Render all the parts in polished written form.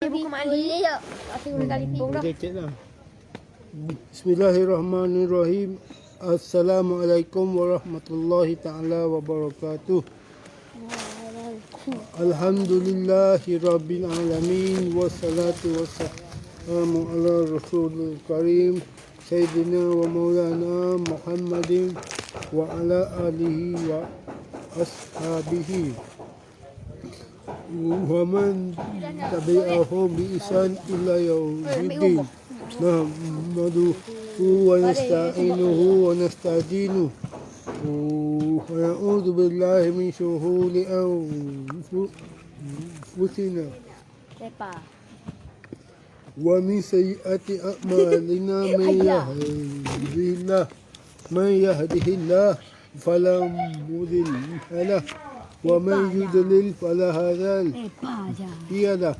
Buku mandi. Bismillahirrahmanirrahim. Assalamualaikum warahmatullahi ta'ala wabarakatuh. Alhamdulillahi rabbil alamin. Wassalatu wassalamu ala rasulul karim Sayyidina wa maulana Muhammadin wa ala alihi wa ashabihi wa man tabi'ahum bi ihsan ila yaumiddin. Nahmaduhu wa nasta'inuhu wa nasta'dinuhu wa na'udzu billahi min shururi anfusina wa min sayyiati a'malina man yahdihillahu fala mudilla lahu wa man yudlil fala hadiya lahu.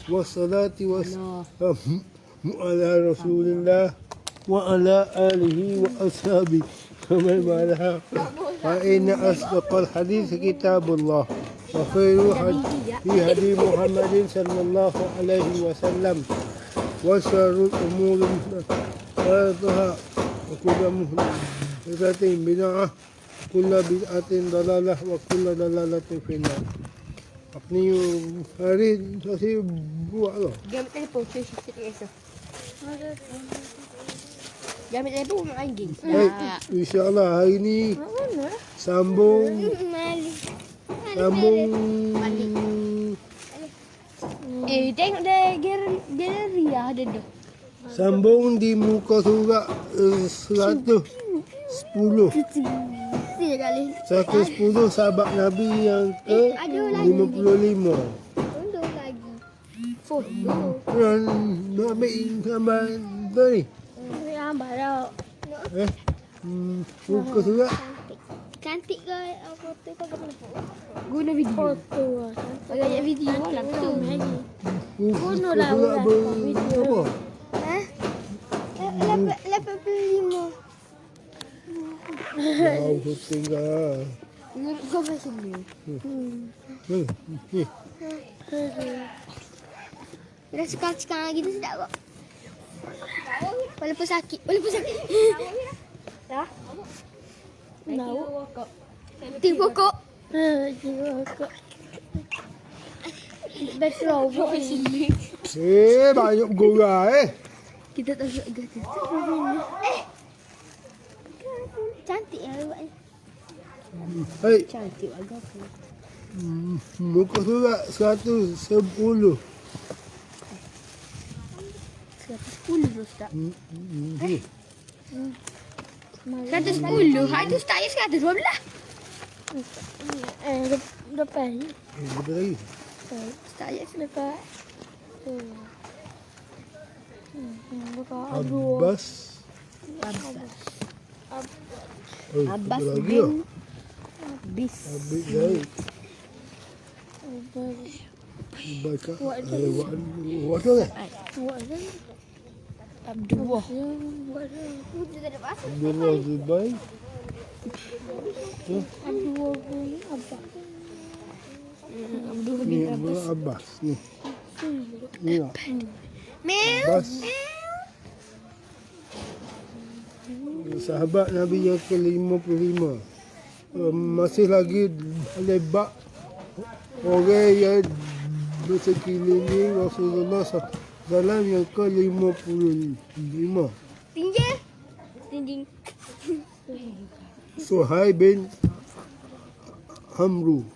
Wassalatu wassalamu ala rasulillah wa ala alihi wa ashabihi wa man wala. Fa inna asdaqal hadits kitabullah wa khairu hadi Muhammadin sallallahu alaihi wasallam wa syarrul umuri muhdatsaatuha wa kullu muhdatsatin bid'ah kullu bid'atin dalalah wa kullu dalalatin finnar. Apni hari saya buat lah. Gamit telefon saya sikit esok. Gamit telefon main game. InsyaAllah hari ni sambung tengok deh galeri ada dah. Sambung di muka surat 110. 110 sahabat Nabi yang ke 55. Foto. Nak ambil gambar tu ni? Gambar dah. Muka surat. Cantik ke foto kau kena guna video. Foto lah. Banyak video lah tu. Guna lah video. Apa? 85. Wow, tinggal. Kau masih ni. Dah sekarang gitu sedap kok. Walaupun sakit. Dah? Tahu. Tiga pokok. Best robot sini. Banyak gora Kita tak nak gatal. Cantik lah buat ni. Cantik agak apa. Muka surat 110. 110 tu tak? 110. Hai tu tak ya 112. Lepas ni. Ada lagi. Tak ya selepas. Abbas. Abbas lagi bin Bis. Habis baik. Baca. Buat tu kan? Abdullah. Abdullah Zubair. Abdullah bin Abbas. Abdullah Ni bin Abbas. Abbas. Ni lah. Abbas. Sahabat Nabi yang ke-55. Masih lagi lebat orang yang bersekeliling Rasulullah SAW yang ke-55. Tinggi. Suhaib bin Amru.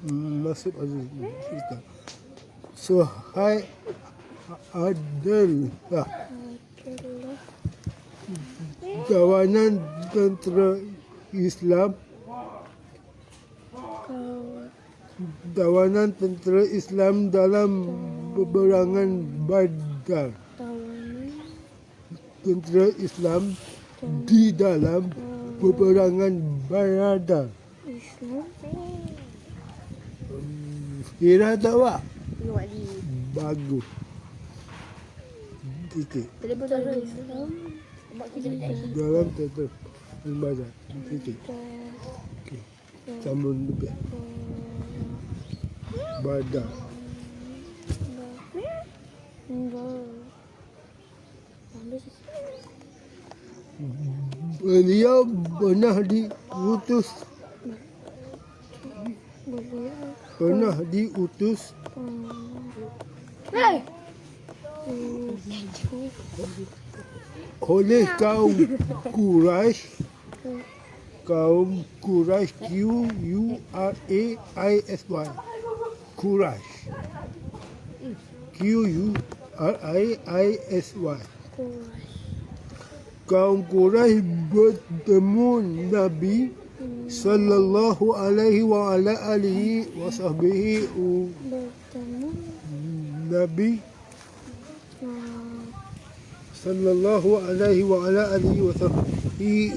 Masuk Aziz. Suhaib adalah kawanan tentera Islam. Tawanan tentera Islam dalam peperangan Badar. Tentera Islam di dalam peperangan Badar. Kira tak Wak? Bagus. Titik. Dalam tentera Badar. Titik. Okey. Sambung lebih. Badar. Beliau pernah diutus oleh kaum Quraisy. Kaum Quraisy, Quraisy. Quraisy. Quraisy. Kaum Quraisy bertemu Nabi sallallahu alaihi wa ala alihi wa sahbihi. Nabi sallallahu alaihi wa ala alihi wa sahbihi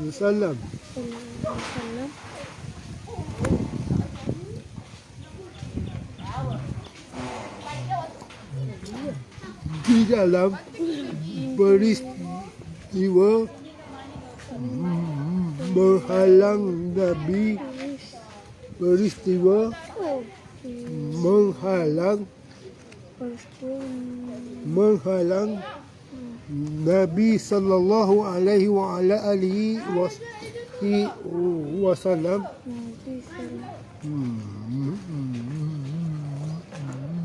wasallam. Di dalam peristiwa menghalang Nabi, menghalang Nabi sallallahu alaihi wa ala alihi wasallam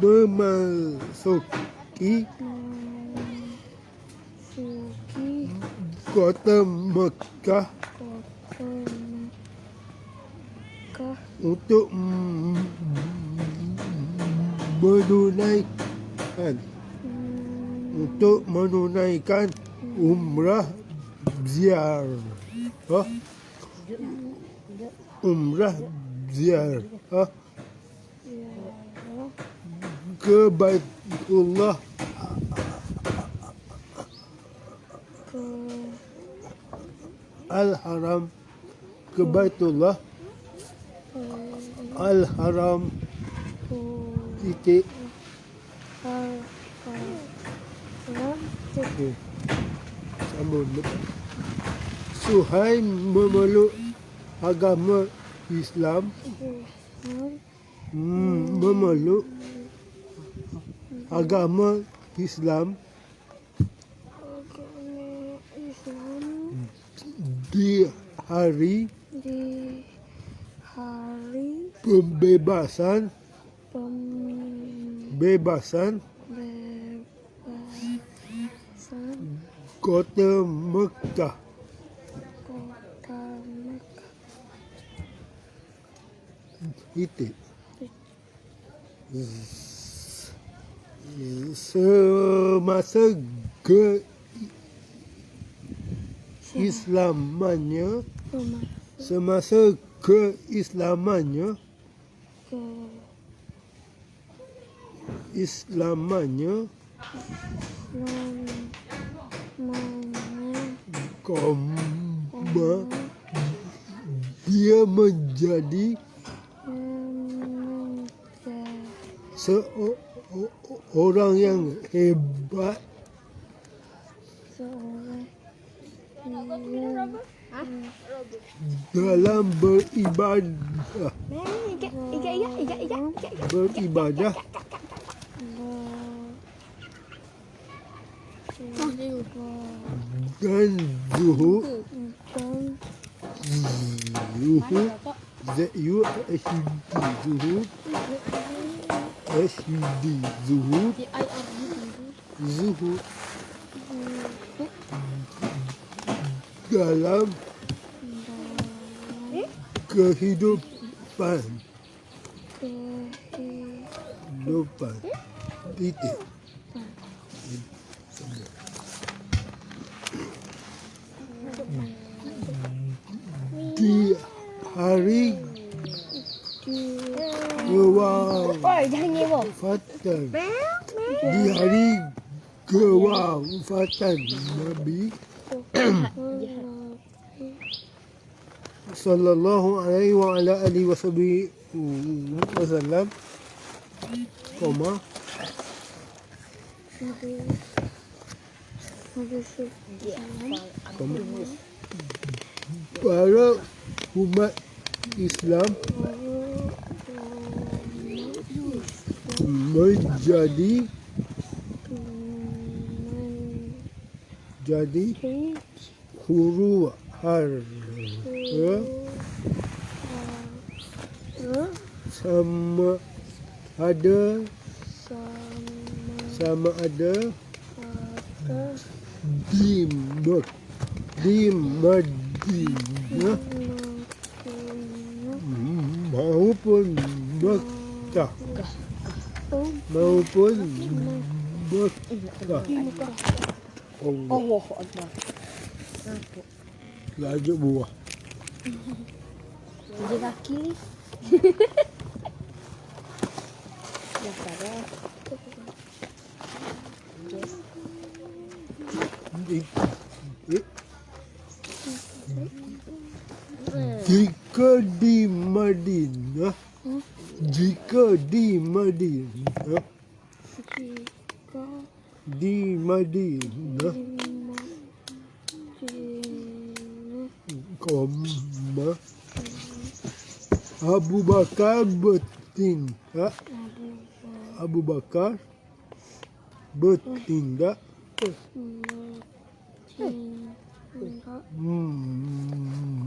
memasuki kota Mekah untuk menunaikan umrah ziarah ke Baitullah Al-Haram, ke Baitullah Al-Haram titik. Sambung. Suhaim memeluk agama Islam. Memeluk agama Islam di hari pembebasan kota Mekah. Titik. Semasa keislamannya dia menjadi seorang yang hebat dalam beribadah dan zuhud dalam kehidupan titik. Di hari kewafatan Nabi sallallahu alaihi wa ala alihi wasallam, para umat Islam menjadi huruf harf sama ada di Madinah maupun Mekah. Allah Akbar. Lajuk buah. Kerja kaki ni. Dah dah. Jika di Madinah koma Abu Bakar bertindak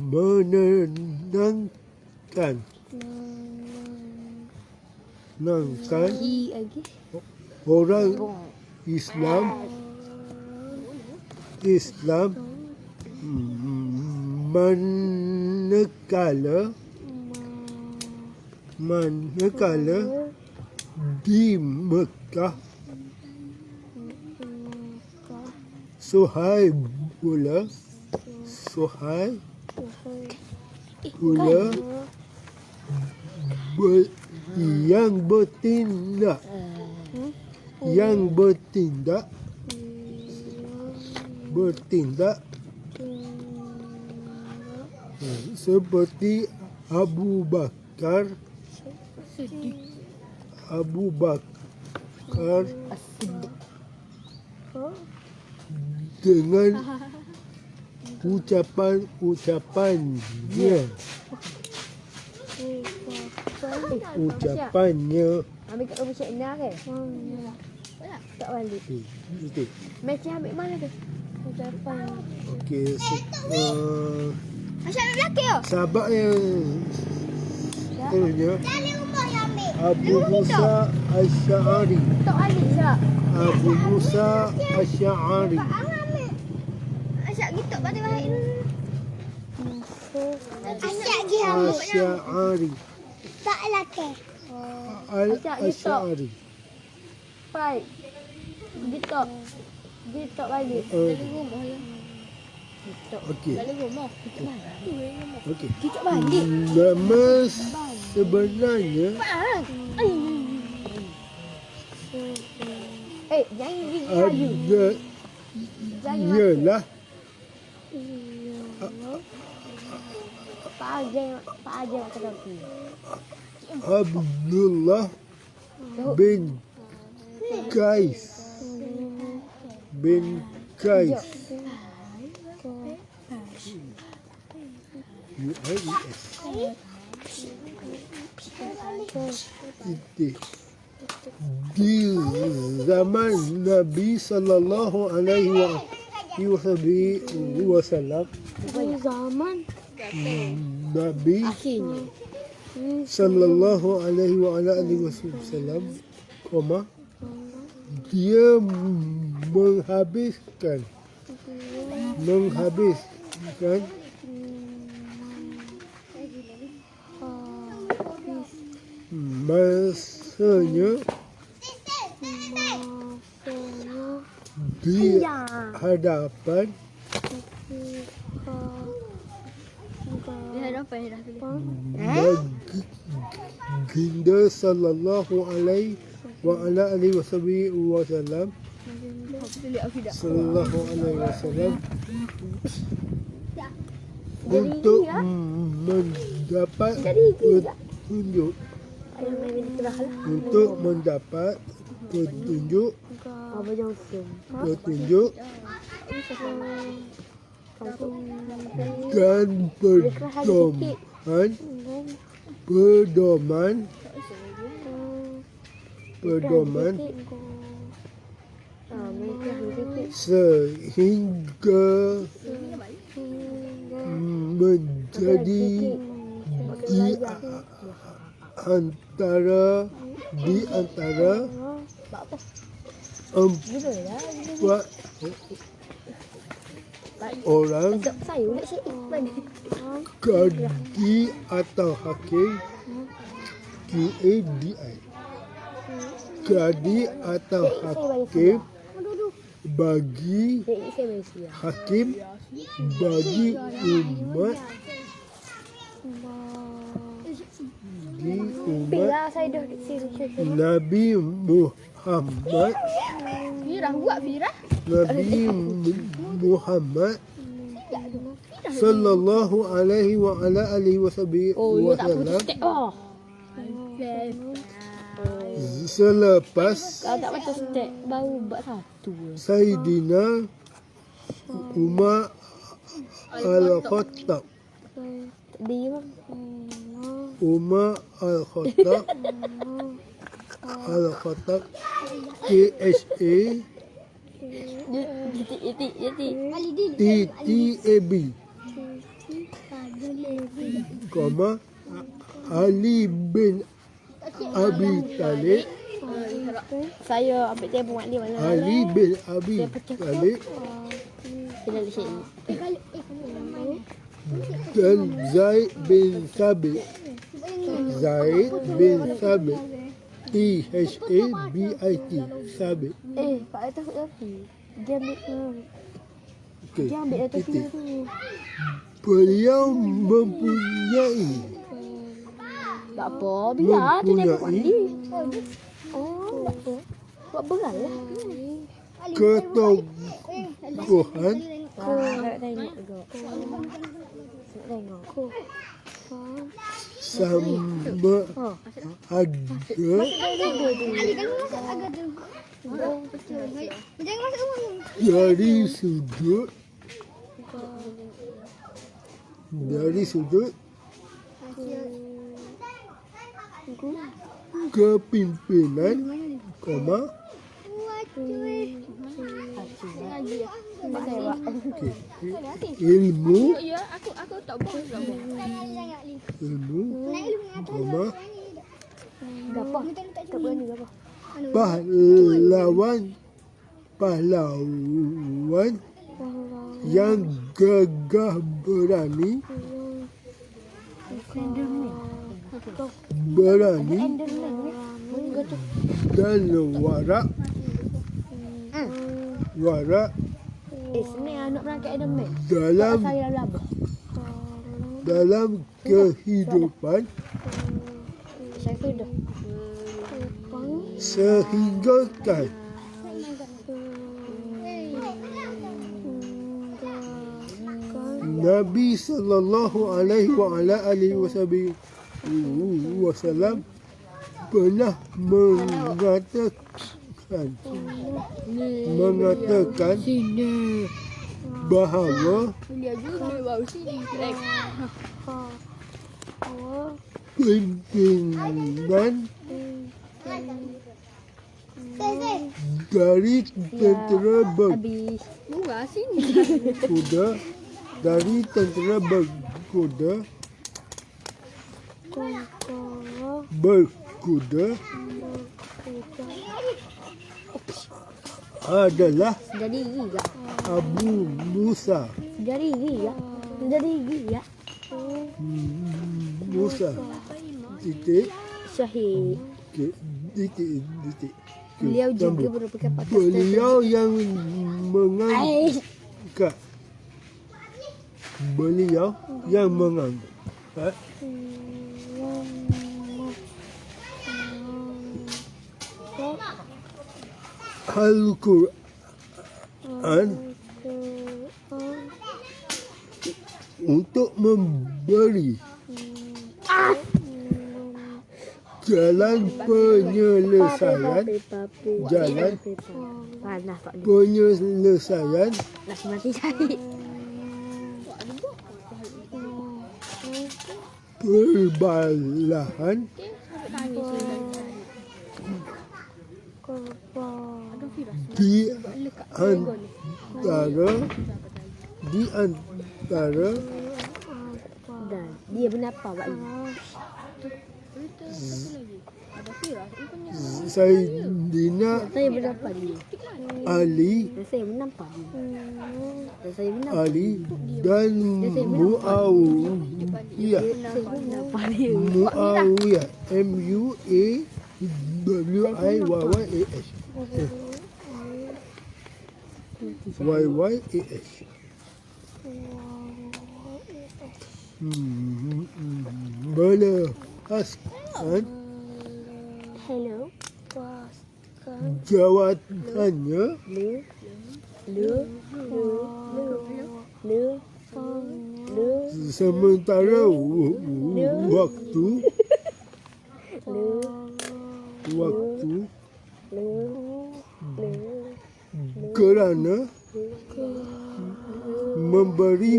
menenangkan orang Islam manakala di Mekah Suhaib pula yang bertindak seperti Abu Bakar dengan ucapannya Ambil kat rumah Cik Ina ke? Tak balik. Macam ambil mana tu? Ucapan. Okey, Asyik ambil belakang ke? sahabat yang seterusnya Abu Musa Asy'ari. Tak balik Syak. Abu Musa Asy'ari. Asyik gitu pada baik dulu. Asyik pergi Asy'ari. tak laki. Al-Asy'ari. Baik. Gitok balik. Okey. Okey. Gitok balik. Nama sebenarnya Jangan gigi kayu. ialah Pak Ajar nak kena pergi. Abdullah bin Qais. Di zaman Nabi sallallahu alaihi wasallam, Nabi Akhirnya. sallallahu alaihi wasallam, dia menghabiskan masanya di hadapan baginda sallallahu alaihi wasallam untuk mendapat petunjuk dan pedoman pedoman sehingga menjadi di antara empat orang kadi atau hakim QADI. Kadi atau hakim bagi hakim bagi umat Nabi Muhammad sallallahu alaihi wa ala alihi wasallam selepas Sayyidina Umar Al-Khattab KSA TTAB Ali bin Abi Talib saya ambil tempoh mak dia mana Ali bin Abi Talib dan Zaid bin Sabit THABIT Sabit. Pak Atas tapi dia ambil dia ambil atas sini tu. Beliau mempunyai Tak apa, biar tu dia buat mandi. Tak apa. Buat beral lah. ketokohan Nak tengok juga. Nak tengok. sama ada dari sudut kepimpinan, ilmu, pahlawan yang gagah berani dan warak dalam kehidupan sehingga kan Nabi sallallahu alaihi wa ala alihi wasallam pernah mengatakan bahawa pimpinan dari tentera berkuda adalah Abu Musa Syahid. Beliau juga merupakan pakar beliau yang mengangkat Al-Quran untuk memberi jalan penyelesaian perbalahan di antara Dan dia berapa Pak Li? Sayyidina Saya berapa dia? Ali Dan saya menampak dia. Dan saya menampak. Ali dan Muawiyah. Muawiyah, Muawiyah. YYAH. Boleh askan Hello. jawatannya sementara waktu kerana memberi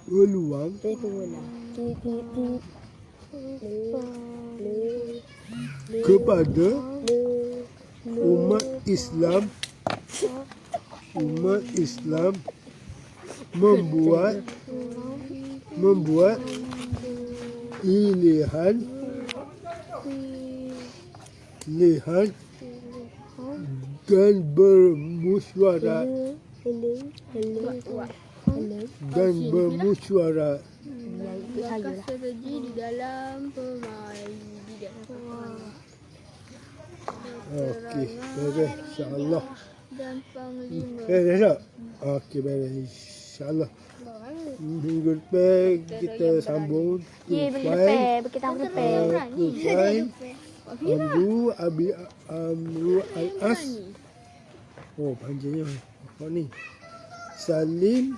peluang kepada umat Islam membuat pilihan dan bermusyawarah Bakal strategi di dalam Okey, baik, insya-Allah. dan panglima. Dah tak? Okey, baik, insya-Allah. Minggu depan kita sambung Kita Tufail Amru Al-As. Oh, panjangnya. Apa ni? Salim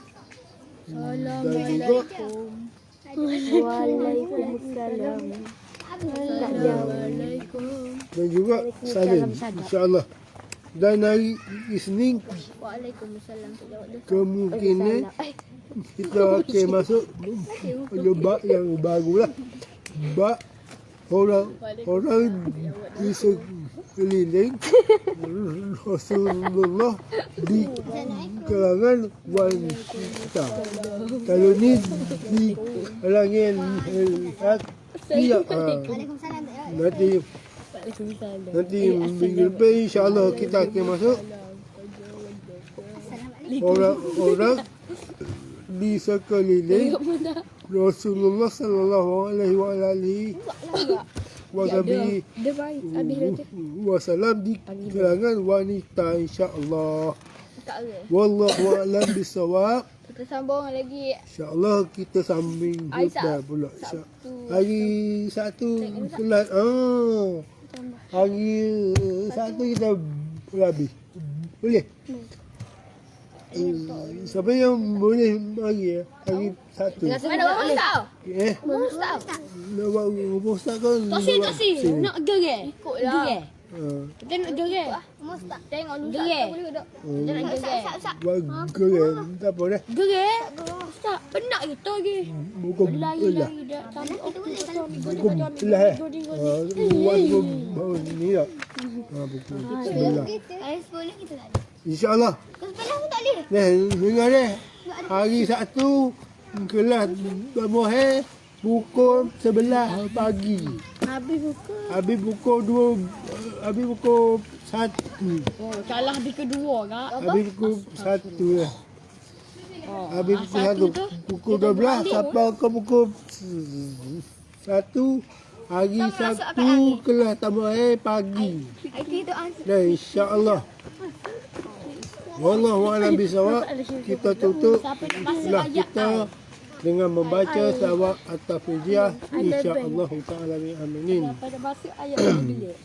dan juga Waalaikumsalam. dan juga Salim, insya-Allah. Dan hari Isnin Waalaikumsalam. kemungkinan kita akan masuk bab yang barulah. Bab orang di sekeliling Rasulullah di kalangan wanita. Kalau ni di kalangan nanti minggu depan insya-Allah kita akan masuk orang di sekeliling Rasulullah sallallahu alaihi wasallam di kalangan wanita, insya-Allah. Wallahu a'lam bisawab. Kita sambung lagi. Insya-Allah kita sambung pula. Hari Sabtu kelas. Hari Sabtu kita habis. Boleh? Siapa yang boleh mari hari Sabtu? Mana orang tahu? Ustaz. Nak buat ustaz kan? Tosi. Nak gerak. Ikutlah. Kita nak gerak. Mustaq. Tengok dulu. Gerak. Boleh tak? Kita nak gerak. Buat gerak. Tak apa dah. Gerak. Ustaz, penat kita lagi. Bukan belah. Lari dah. Sampai Bukan belah. Buat baru ni tak? Bukan belah. Hari 10 kita tak ada. InsyaAllah. Sebelah pun tak boleh. Dengar deh. Hari Sabtu kelas Bahagian pukul 11 pagi. Habis pukul 1. Oh, salah habis kedua kak. Habis pukul 1 lah. Habis pukul 1. Pukul 12 sampai ke pukul 1. Hari Sabtu kelas Bahagian pagi. Dan insya-Allah. Wallahu a'lam bisawab. Kita tutup lah kita dengan membaca salawat at-tafrijiyah, insya-Allah taala amin. Pada bahasa ayat bila.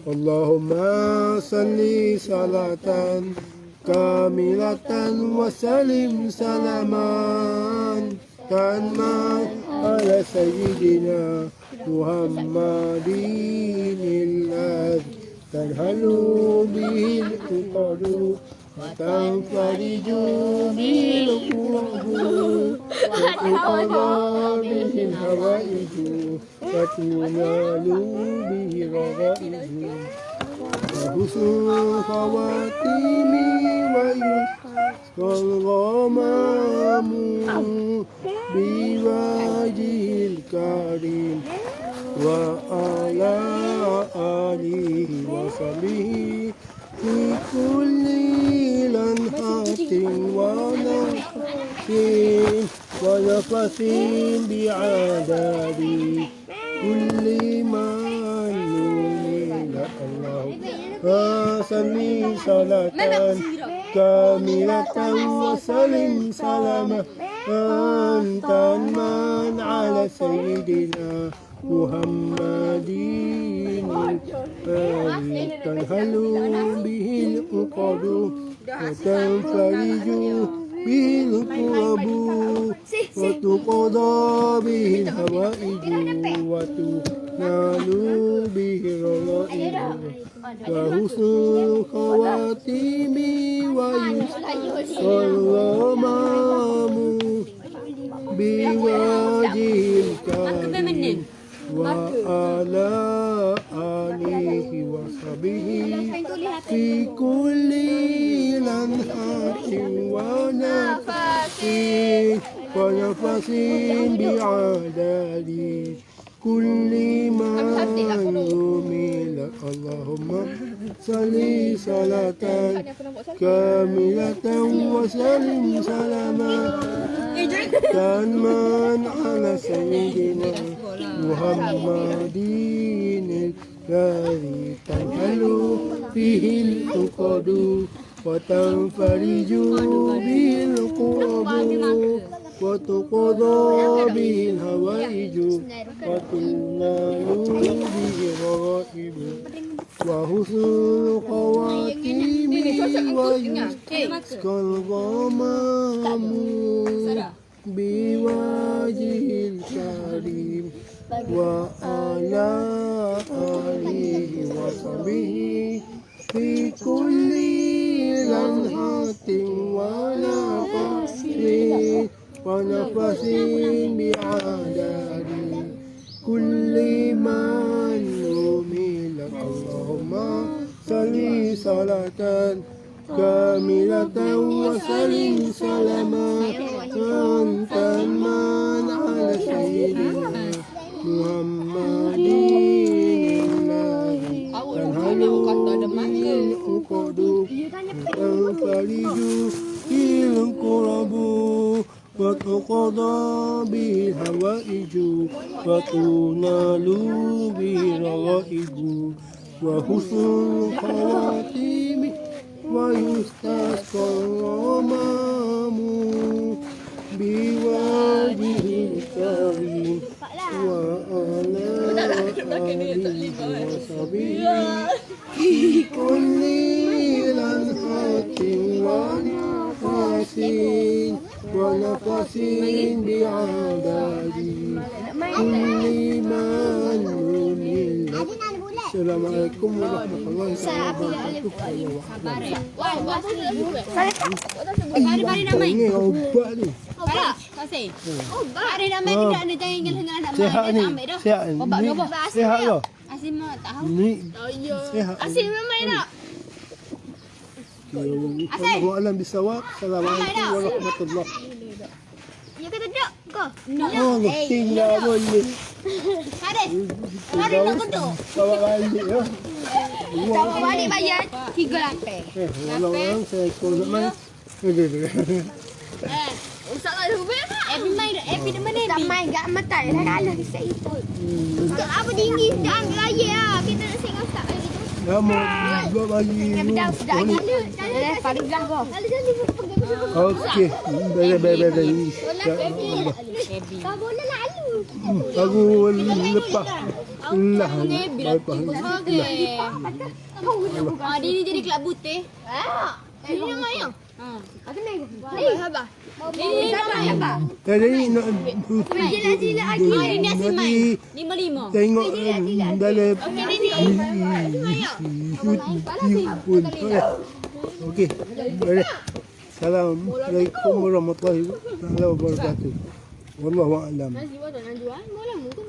Allahumma salli salatan kamilatan wa salim salaman tanma ala sayyidina Muhammadin al-ad tanhalu bil uqadu وتنفرج به الكرب وتقضى به الحوائج وتنال به الرغائب وحسن الخواتيم ويسقى الغمام بوجه الكريم وعلى آله وصحبه في كل لمحة ونفس ونفس بعدد كل من نمل الله وسلم صلاة كاملة وسلم سلاما أنت من على سيدنا محمد الذي تنهل به العقد وتنفرج به الكرب وتقضى به الحوائج وتنال به الرغائب وحسن الخواتيم ويسقى الغمام بوجه الكريم وعلى آله وصحبه في كل لمحة ونفس بعدد كل ما نمل اللهم صل صلاة كاملة وسلم سلاما تنمان على سيدنا محمد الذي تنحل فيه العقد وتنفرج به الكرب وتقضى به الحوائج وتنال به الرغائب وحسن الخواتيم ويسقى الغمام بوجه الكريم وعلى آله وصحبه في كل لمحة ونفس بعدد كل من نمل اللهم صل صلاة كاملة وسلم سلاما أنت من على سيدنا محمد الذي تنهل به العقد وتنفرج به الكرب وتقضى به الحوائج وتنال به الرغائب وحسن الخواتيم ويستسقى الغمام بوجه الكريم وعلى آله وصحبه في كل لمحة ونفس بعدد كل من نمل. Assalamualaikum warahmatullahi wabarakatuh. Ini obat ni. Sehat ni. Sehat ni. Sehat lah. Asim tahu. Ni sehat. Asim main tak? Wallahualam bisawab. Assalamualaikum warahmatullahi. Ya kata duduk kau. Oh, tinggal boleh. Haris. Mari nak duduk. Bawa balik ya. Bawa balik bayar 3 Walau saya ikut mana? Usah lah hubung tak? Epi main dah. Epi dah mana Epi? Tak main kat matai lah kalah kisah itu. Ustaz apa tinggi? Jangan raya lah. Kita nak singap Ustaz lagi tu. Dah mau buat bagi. Dah sudah ada. Paling belah kau. Okey. Bye. Kau boleh lalu. Aku lepas. Lah. Dia ni jadi kelab putih. Ini yang main. Ada main. Sabar. Ini sabar. Tadi nak Sila lagi. Ini asyik main. 5-5. tengok dalam Okey ni. YouTube pun. Okey. Boleh. Assalamualaikum warahmatullahi wabarakatuh. Wallahu a'lam. Nasi buat tak nak jual? Malam tu